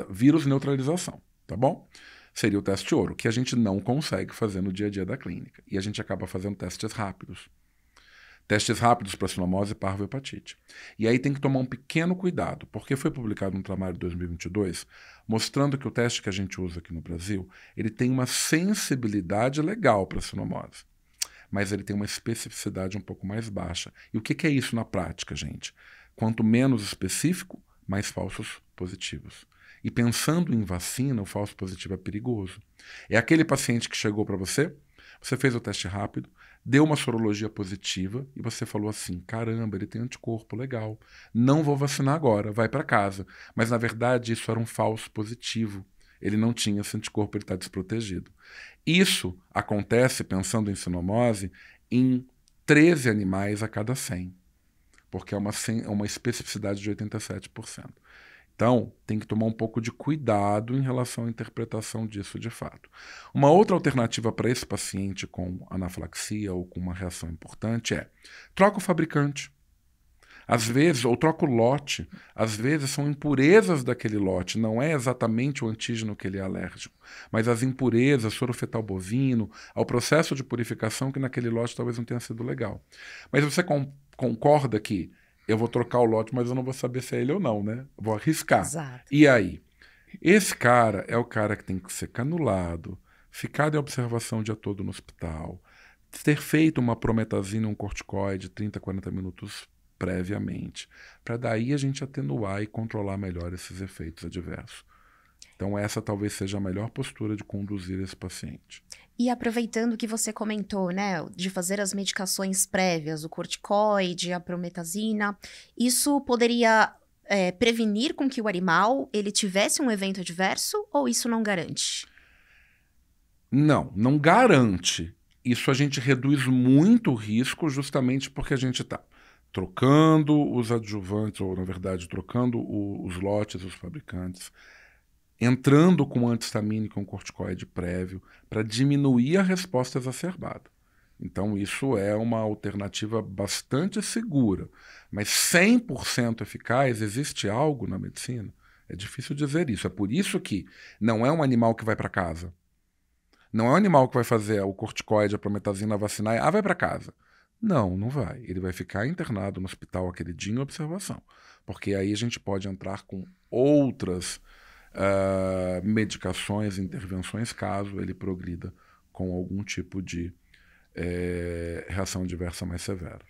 vírus neutralização, tá bom? Seria o teste ouro, que a gente não consegue fazer no dia a dia da clínica. E a gente acaba fazendo testes rápidos. Testes rápidos para sinomose, parvo e hepatite. E aí tem que tomar um pequeno cuidado, porque foi publicado um trabalho em 2022 mostrando que o teste que a gente usa aqui no Brasil, ele tem uma sensibilidade legal para sinomose, mas ele tem uma especificidade um pouco mais baixa. E o que é isso na prática, gente? Quanto menos específico, mais falsos positivos. E pensando em vacina, o falso positivo é perigoso. É aquele paciente que chegou para você fez o teste rápido, deu uma sorologia positiva e você falou assim, caramba, ele tem anticorpo, legal, não vou vacinar agora, vai para casa. Mas na verdade isso era um falso positivo. Ele não tinha esse anticorpo, ele está desprotegido. Isso acontece, pensando em sinomose, em 13 animais a cada 100, porque é uma especificidade de 87%. Então, tem que tomar um pouco de cuidado em relação à interpretação disso de fato. Uma outra alternativa para esse paciente com anafilaxia ou com uma reação importante é troca o fabricante. Às vezes, ou troca o lote. Às vezes são impurezas daquele lote, não é exatamente o antígeno que ele é alérgico, mas as impurezas, soro fetal bovino, ao processo de purificação que naquele lote talvez não tenha sido legal. Mas você concorda que eu vou trocar o lote, mas eu não vou saber se é ele ou não, né? Vou arriscar. Exato. E aí? Esse cara é o cara que tem que ser canulado, ficar em observação o dia todo no hospital, ter feito uma prometazina, um corticoide 30, 40 minutos previamente, para daí a gente atenuar e controlar melhor esses efeitos adversos. Então essa talvez seja a melhor postura de conduzir esse paciente. E aproveitando que você comentou, né, de fazer as medicações prévias, o corticoide, a prometazina, isso poderia prevenir com que o animal ele tivesse um evento adverso ou isso não garante? Não garante. Isso a gente reduz muito o risco justamente porque a gente está trocando os adjuvantes, ou na verdade trocando os lotes, os fabricantes, entrando com antihistamínico, um corticoide prévio, para diminuir a resposta exacerbada. Então isso é uma alternativa bastante segura, mas 100% eficaz, existe algo na medicina? É difícil dizer isso. É por isso que não é um animal que vai para casa. Não é um animal que vai fazer o corticoide, a prometazina, vacinar e vai para casa. Não vai. Ele vai ficar internado no hospital aquele dia em observação, porque aí a gente pode entrar com outras medicações, intervenções, caso ele progrida com algum tipo de reação adversa mais severa.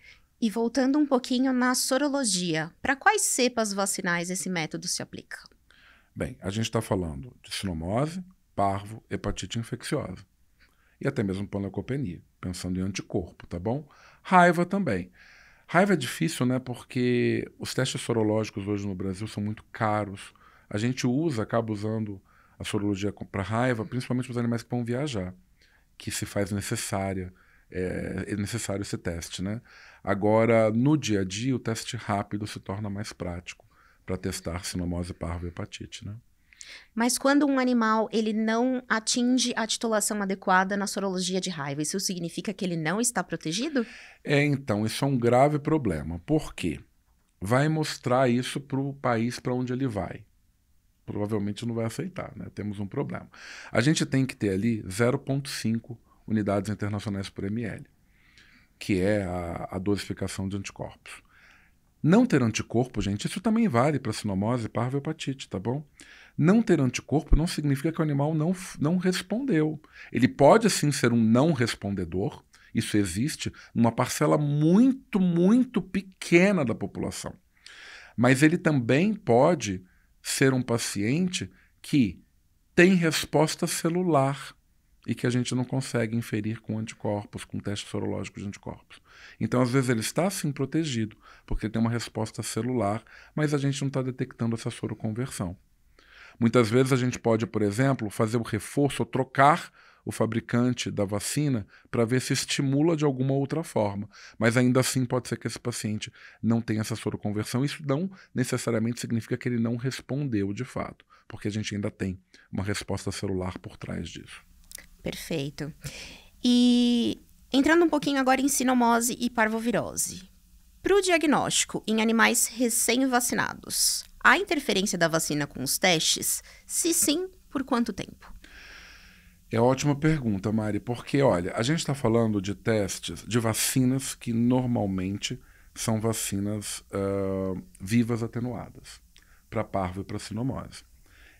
E voltando um pouquinho na sorologia, para quais cepas vacinais esse método se aplica? Bem, a gente está falando de sinomose, parvo, hepatite infecciosa e até mesmo panleucopenia, pensando em anticorpo, tá bom? Raiva também. Raiva é difícil, né? Porque os testes sorológicos hoje no Brasil são muito caros. A gente acaba usando a sorologia para raiva, principalmente para os animais que vão viajar, que se faz necessário esse teste, né? Agora, no dia a dia, o teste rápido se torna mais prático para testar sinomose, parvo e hepatite, né? Mas quando um animal ele não atinge a titulação adequada na sorologia de raiva, isso significa que ele não está protegido? Então, isso é um grave problema. Por quê? Vai mostrar isso para o país para onde ele vai. Provavelmente não vai aceitar, né? Temos um problema. A gente tem que ter ali 0,5 unidades internacionais por ml, que é a dosificação de anticorpos. Não ter anticorpo, gente, isso também vale para sinomose, parvo e hepatite, tá bom? Não ter anticorpo não significa que o animal não respondeu. Ele pode, sim, ser um não respondedor. Isso existe numa parcela muito, muito pequena da população. Mas ele também pode ser um paciente que tem resposta celular e que a gente não consegue inferir com anticorpos, com testes sorológicos de anticorpos. Então, às vezes, ele está, sim, protegido, porque tem uma resposta celular, mas a gente não está detectando essa soroconversão. Muitas vezes a gente pode, por exemplo, fazer o reforço ou trocar o fabricante da vacina para ver se estimula de alguma outra forma. Mas ainda assim pode ser que esse paciente não tenha essa soroconversão. Isso não necessariamente significa que ele não respondeu de fato, porque a gente ainda tem uma resposta celular por trás disso. Perfeito. E entrando um pouquinho agora em sinomose e parvovirose. Para o diagnóstico em animais recém-vacinados, há interferência da vacina com os testes? Se sim, por quanto tempo? É ótima pergunta, Mari, porque, olha, a gente está falando de testes, de vacinas que normalmente são vacinas vivas atenuadas, para parvo e para sinomose.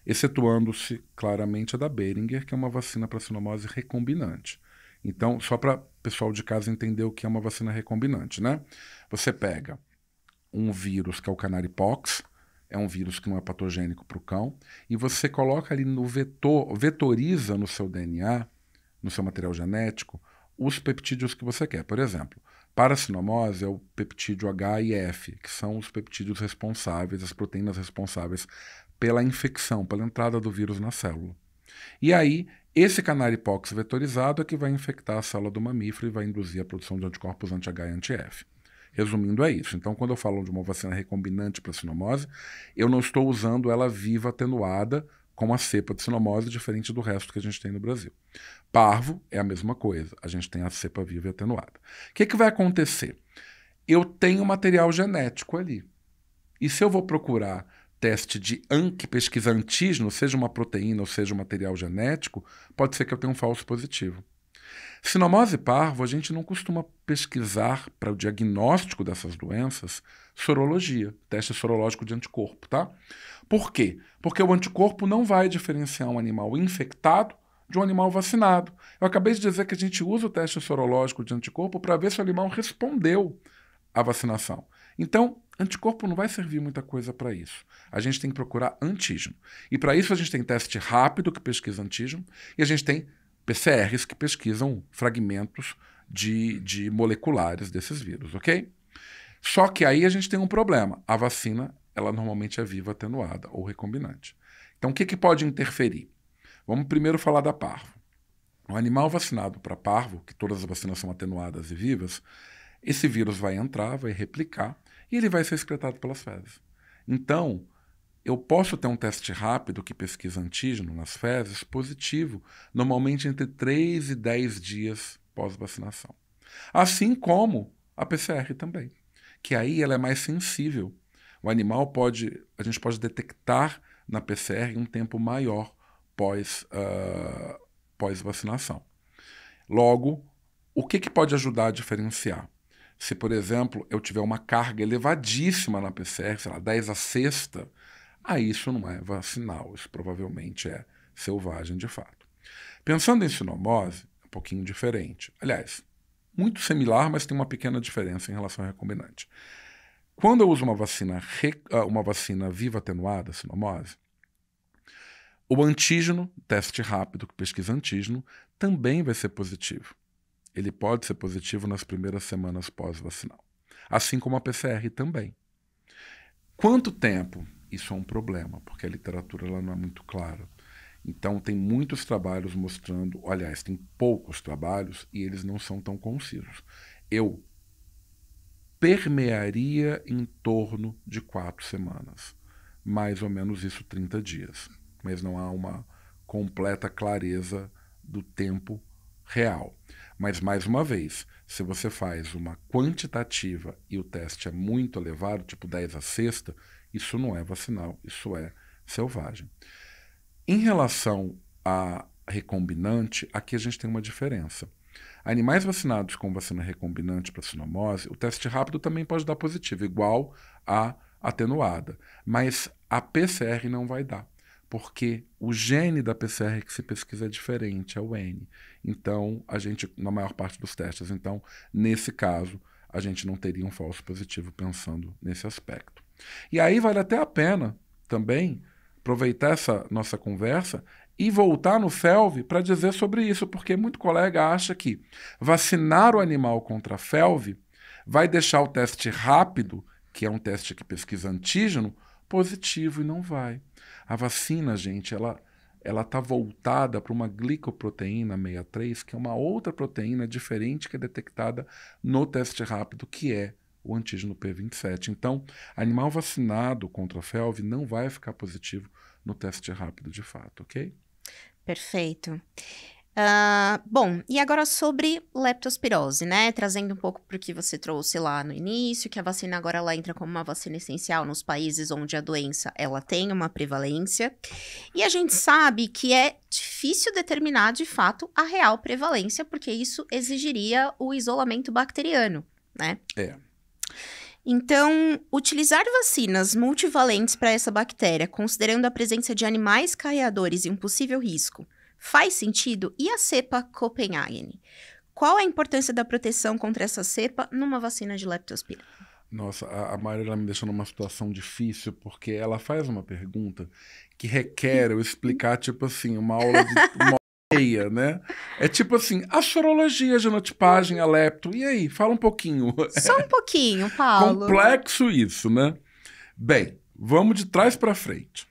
Excetuando-se claramente a da Boehringer, que é uma vacina para sinomose recombinante. Então, só para o pessoal de casa entender o que é uma vacina recombinante, né? Você pega um vírus que é o Canarypox, é um vírus que não é patogênico para o cão, e você coloca ali no vetor, vetoriza no seu DNA, no seu material genético, os peptídeos que você quer. Por exemplo, para a sinomose é o peptídeo H e F, que são os peptídeos responsáveis, as proteínas responsáveis pela infecção, pela entrada do vírus na célula. E aí, esse Canarypox vetorizado é que vai infectar a célula do mamífero e vai induzir a produção de anticorpos anti-H e anti-F. Resumindo, é isso. Então, quando eu falo de uma vacina recombinante para sinomose, eu não estou usando ela viva atenuada com a cepa de sinomose, diferente do resto que a gente tem no Brasil. Parvo é a mesma coisa. A gente tem a cepa viva e atenuada. O que vai acontecer? Eu tenho material genético ali. E se eu vou procurar teste de que pesquisa antígeno, seja uma proteína ou seja um material genético, pode ser que eu tenha um falso positivo. Sinomose parvo, a gente não costuma pesquisar para o diagnóstico dessas doenças sorologia, teste sorológico de anticorpo, tá? Por quê? Porque o anticorpo não vai diferenciar um animal infectado de um animal vacinado. Eu acabei de dizer que a gente usa o teste sorológico de anticorpo para ver se o animal respondeu à vacinação. Então, anticorpo não vai servir muita coisa para isso. A gente tem que procurar antígeno. E para isso a gente tem teste rápido que pesquisa antígeno e a gente tem PCRs que pesquisam fragmentos de moleculares desses vírus, ok? Só que aí a gente tem um problema. A vacina, ela normalmente é viva atenuada ou recombinante. Então, o que pode interferir? Vamos primeiro falar da parvo. O animal vacinado para parvo, que todas as vacinas são atenuadas e vivas, esse vírus vai entrar, vai replicar e ele vai ser excretado pelas fezes. Então, eu posso ter um teste rápido que pesquisa antígeno nas fezes positivo, normalmente entre 3 e 10 dias pós-vacinação. Assim como a PCR também, que aí ela é mais sensível. O animal a gente pode detectar na PCR em um tempo maior pós-vacinação. Logo, o que pode ajudar a diferenciar? Se, por exemplo, eu tiver uma carga elevadíssima na PCR, sei lá, 10 a sexta, aí isso não é vacinal, isso provavelmente é selvagem de fato. Pensando em sinomose, é um pouquinho diferente. Aliás, muito similar, mas tem uma pequena diferença em relação ao recombinante. Quando eu uso uma vacina viva atenuada, sinomose, o antígeno, teste rápido que pesquisa antígeno, também vai ser positivo. Ele pode ser positivo nas primeiras semanas pós-vacinal. Assim como a PCR também. Quanto tempo? Isso é um problema, porque a literatura ela não é muito clara. Então, tem muitos trabalhos mostrando, aliás, tem poucos trabalhos e eles não são tão concisos. Eu permearia em torno de 4 semanas. Mais ou menos isso, 30 dias. Mas não há uma completa clareza do tempo real. Mas, mais uma vez, se você faz uma quantitativa e o teste é muito elevado, tipo 10 a sexta, isso não é vacinal, isso é selvagem. Em relação a recombinante, aqui a gente tem uma diferença. Animais vacinados com vacina recombinante para sinomose, o teste rápido também pode dar positivo, igual a atenuada. Mas a PCR não vai dar, porque o gene da PCR que se pesquisa é diferente, é o N. Então, a gente, na maior parte dos testes, então, nesse caso, a gente não teria um falso positivo pensando nesse aspecto. E aí vale até a pena também aproveitar essa nossa conversa e voltar no FeLV para dizer sobre isso, porque muito colega acha que vacinar o animal contra a FeLV vai deixar o teste rápido, que é um teste que pesquisa antígeno, positivo, e não vai. A vacina, gente, ela está voltada para uma glicoproteína 63, que é uma outra proteína diferente que é detectada no teste rápido, que é o antígeno P27. Então, animal vacinado contra a FeLV não vai ficar positivo no teste rápido de fato, ok? Perfeito. Bom, e agora sobre leptospirose, né? Trazendo um pouco para o que você trouxe lá no início, que a vacina agora ela entra como uma vacina essencial nos países onde a doença ela tem uma prevalência. E a gente sabe que é difícil determinar de fato a real prevalência, porque isso exigiria o isolamento bacteriano, né? Então, utilizar vacinas multivalentes para essa bactéria, considerando a presença de animais carreadores e um possível risco, faz sentido? E a cepa Copenhagen? Qual a importância da proteção contra essa cepa numa vacina de leptospira? Nossa, a Mayra me deixou numa situação difícil, porque ela faz uma pergunta que requer eu explicar, tipo assim, uma aula de uma meia, né? É tipo assim, a sorologia, a genotipagem, a lepto. E aí, fala um pouquinho. Só um pouquinho, Paulo. Complexo isso, né? Bem, vamos de trás para frente.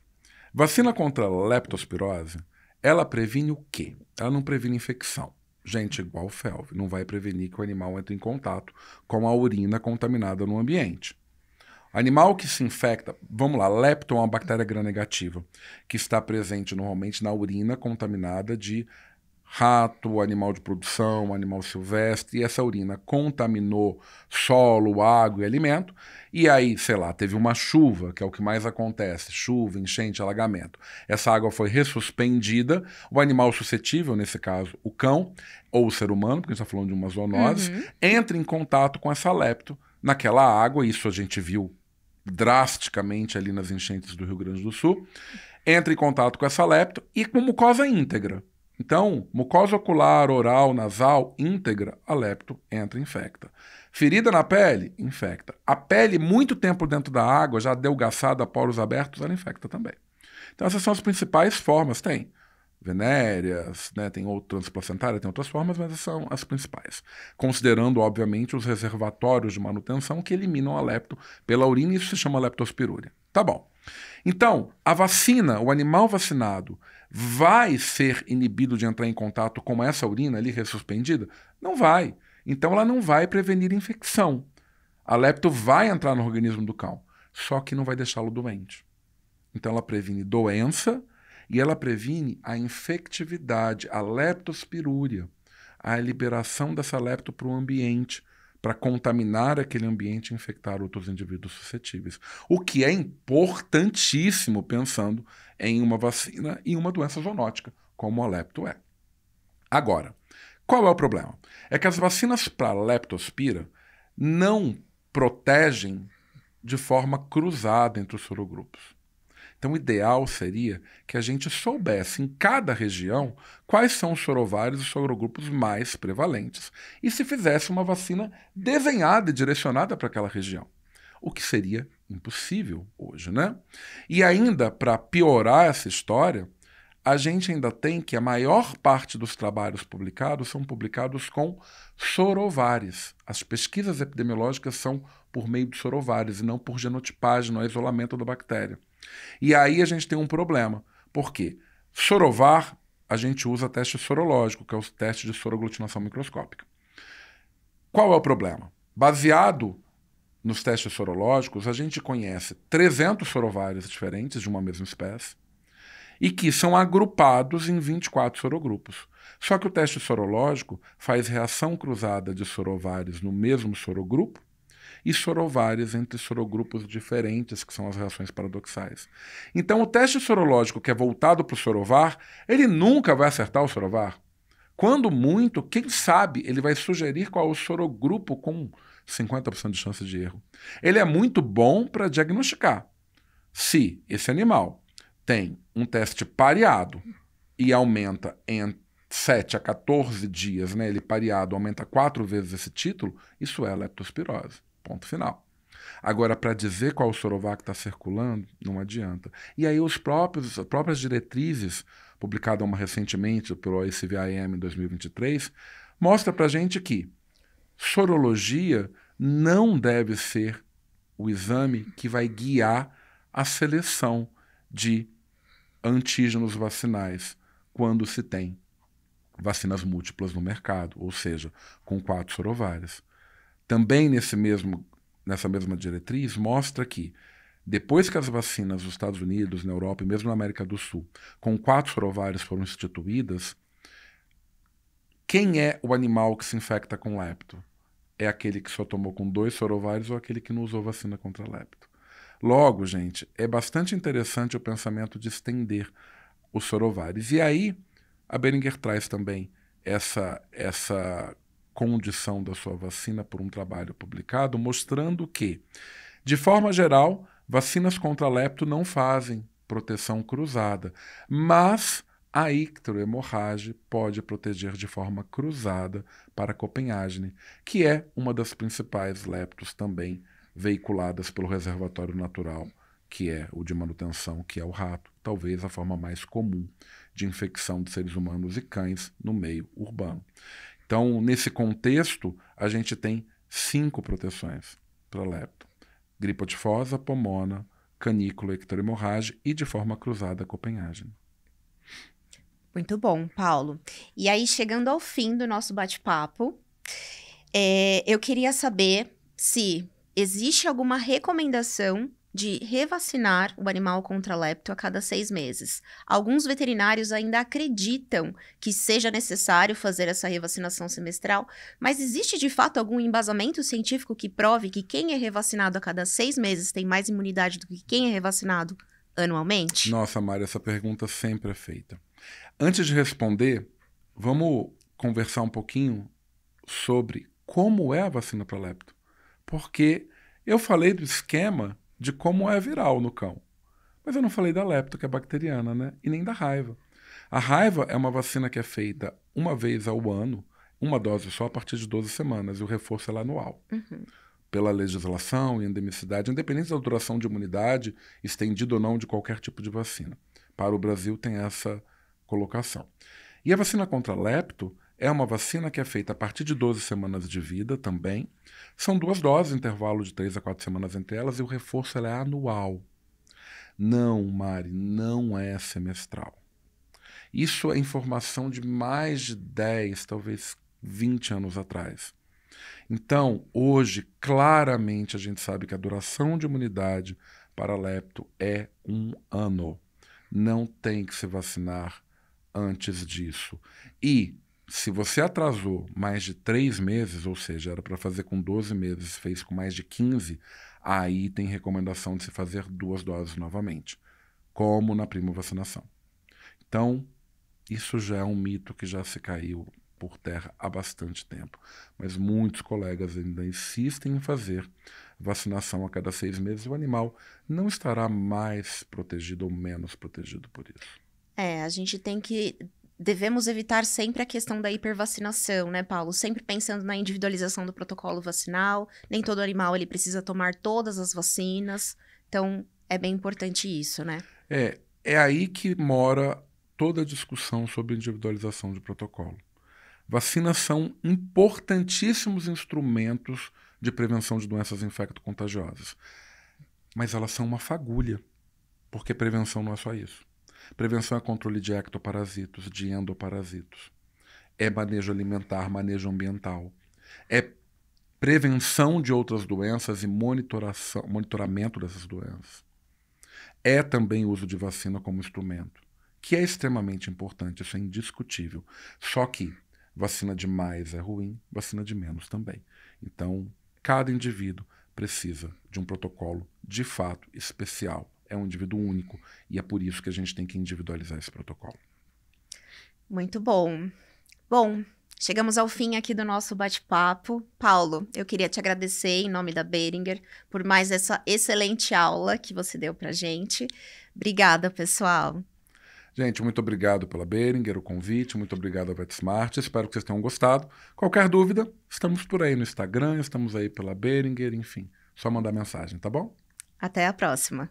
Vacina contra a leptospirose, ela previne o quê? Ela não previne infecção. Gente, igual o FeLV, não vai prevenir que o animal entre em contato com a urina contaminada no ambiente. Animal que se infecta, vamos lá, lepto é uma bactéria gram-negativa, que está presente normalmente na urina contaminada de rato, animal de produção, animal silvestre, e essa urina contaminou solo, água e alimento, e aí, sei lá, teve uma chuva, que é o que mais acontece, chuva, enchente, alagamento. Essa água foi ressuspendida, o animal suscetível, nesse caso o cão, ou o ser humano, porque a gente está falando de uma zoonose, entra em contato com essa lepto naquela água, isso a gente viu drasticamente ali nas enchentes do Rio Grande do Sul, entra em contato com essa lepto e com mucosa íntegra. Então, mucosa ocular, oral, nasal, íntegra, a lepto entra e infecta. Ferida na pele, infecta. A pele, muito tempo dentro da água, já adelgaçada, poros abertos, ela infecta também. Então, essas são as principais formas. Tem venéreas, né, tem transplacentária, tem outras formas, mas essas são as principais. Considerando, obviamente, os reservatórios de manutenção que eliminam a lepto pela urina, isso se chama leptospirúria. Tá bom. Então, a vacina, o animal vacinado, vai ser inibido de entrar em contato com essa urina ali ressuspendida? Não vai. Então, ela não vai prevenir infecção. A lepto vai entrar no organismo do cão, só que não vai deixá-lo doente. Então, ela previne doença e ela previne a infectividade, a leptospirúria, a liberação dessa lepto para o ambiente, para contaminar aquele ambiente e infectar outros indivíduos suscetíveis. O que é importantíssimo pensando em uma vacina e uma doença zoonótica, como a lepto é. Agora, qual é o problema? É que as vacinas para leptospira não protegem de forma cruzada entre os sorogrupos. Então, o ideal seria que a gente soubesse em cada região quais são os sorovários e sorogrupos mais prevalentes e se fizesse uma vacina desenhada e direcionada para aquela região, o que seria impossível hoje, né? E ainda, para piorar essa história, a gente ainda tem que a maior parte dos trabalhos publicados são publicados com sorovários. As pesquisas epidemiológicas são por meio de sorovários e não por genotipagem, não é isolamento da bactéria. E aí a gente tem um problema. Por quê? Sorovar, a gente usa teste sorológico, que é o teste de soroaglutinação microscópica. Qual é o problema? Baseado nos testes sorológicos, a gente conhece 300 sorovários diferentes de uma mesma espécie e que são agrupados em 24 sorogrupos. Só que o teste sorológico faz reação cruzada de sorovários no mesmo sorogrupo e sorovários entre sorogrupos diferentes, que são as reações paradoxais. Então, o teste sorológico que é voltado para o sorovar, ele nunca vai acertar o sorovar. Quando muito, quem sabe, ele vai sugerir qual é o sorogrupo com 50% de chance de erro. Ele é muito bom para diagnosticar se esse animal tem um teste pareado e aumenta em 7 a 14 dias, né, ele pareado aumenta 4 vezes esse título, isso é leptospirose. Ponto final. Agora, para dizer qual o sorovar que está circulando, não adianta. E aí as próprias diretrizes, publicadas recentemente pelo ICVIM em 2023, mostra para a gente que sorologia não deve ser o exame que vai guiar a seleção de antígenos vacinais quando se tem vacinas múltiplas no mercado, ou seja, com 4 sorovários. Também nessa mesma diretriz, mostra que, depois que as vacinas nos Estados Unidos, na Europa e mesmo na América do Sul, com 4 sorovários foram instituídas, Quem é o animal que se infecta com lepto? É aquele que só tomou com 2 sorovários ou aquele que não usou vacina contra lepto. Logo, gente, é bastante interessante o pensamento de estender os sorovários. E aí, a Boehringer traz também essa condição da sua vacina por um trabalho publicado, mostrando que, de forma geral, vacinas contra lepto não fazem proteção cruzada, mas a icterohemorragem pode proteger de forma cruzada para a Copenhagen, que é uma das principais leptos também veiculadas pelo reservatório natural, que é o de manutenção, que é o rato, talvez a forma mais comum de infecção de seres humanos e cães no meio urbano. Então, nesse contexto, a gente tem 5 proteções para lepto: gripe tifosa, pomona, canícula, icterohemorrágica e, de forma cruzada, a Copenhagen. Muito bom, Paulo. E aí, chegando ao fim do nosso bate-papo, eu queria saber se existe alguma recomendação de revacinar o animal contra lepto a cada 6 meses. Alguns veterinários ainda acreditam que seja necessário fazer essa revacinação semestral, mas existe de fato algum embasamento científico que prove que quem é revacinado a cada 6 meses tem mais imunidade do que quem é revacinado anualmente? Nossa, Mari, essa pergunta sempre é feita. Antes de responder, vamos conversar um pouquinho sobre como é a vacina para lepto. Porque eu falei do esquema de como é viral no cão, mas eu não falei da lepto, que é bacteriana, né? E nem da raiva. A raiva é uma vacina que é feita uma vez ao ano, uma dose só a partir de 12 semanas, e o reforço é anual. Pela legislação e endemicidade, independente da duração de imunidade, estendida ou não de qualquer tipo de vacina. Para o Brasil tem essa colocação. E a vacina contra lepto é uma vacina que é feita a partir de 12 semanas de vida também. São 2 doses, intervalo de 3 a 4 semanas entre elas, e o reforço é anual. Não, Mari, não é semestral. Isso é informação de mais de 10, talvez 20 anos atrás. Então, hoje, claramente, a gente sabe que a duração de imunidade para lepto é 1 ano. Não tem que se vacinar antes disso. E se você atrasou mais de 3 meses, ou seja, era para fazer com 12 meses, fez com mais de 15, aí tem recomendação de se fazer 2 doses novamente, como na prima vacinação. Então, isso já é um mito que já se caiu por terra há bastante tempo. Mas muitos colegas ainda insistem em fazer vacinação a cada 6 meses. O animal não estará mais protegido ou menos protegido por isso. A gente devemos evitar sempre a questão da hipervacinação, né, Paulo? Sempre pensando na individualização do protocolo vacinal. Nem todo animal ele precisa tomar todas as vacinas. Então, é bem importante isso, né? É aí que mora toda a discussão sobre individualização de protocolo. Vacinas são importantíssimos instrumentos de prevenção de doenças infecto-contagiosas. Mas elas são uma fagulha, porque prevenção não é só isso. Prevenção é controle de ectoparasitos, de endoparasitos. É manejo alimentar, manejo ambiental. É prevenção de outras doenças e monitoramento dessas doenças. É também o uso de vacina como instrumento, que é extremamente importante, isso é indiscutível. Só que vacina de mais é ruim, vacina de menos também. Então, cada indivíduo precisa de um protocolo de fato especial. É um indivíduo único e é por isso que a gente tem que individualizar esse protocolo. Muito bom. Bom, chegamos ao fim aqui do nosso bate-papo. Paulo, eu queria te agradecer em nome da Boehringer por mais essa excelente aula que você deu pra gente. Obrigada, pessoal. Gente, muito obrigado pela Boehringer, o convite, muito obrigado ao VetSmart, espero que vocês tenham gostado. Qualquer dúvida, estamos por aí no Instagram, estamos aí pela Boehringer, enfim, só mandar mensagem, tá bom? Até a próxima.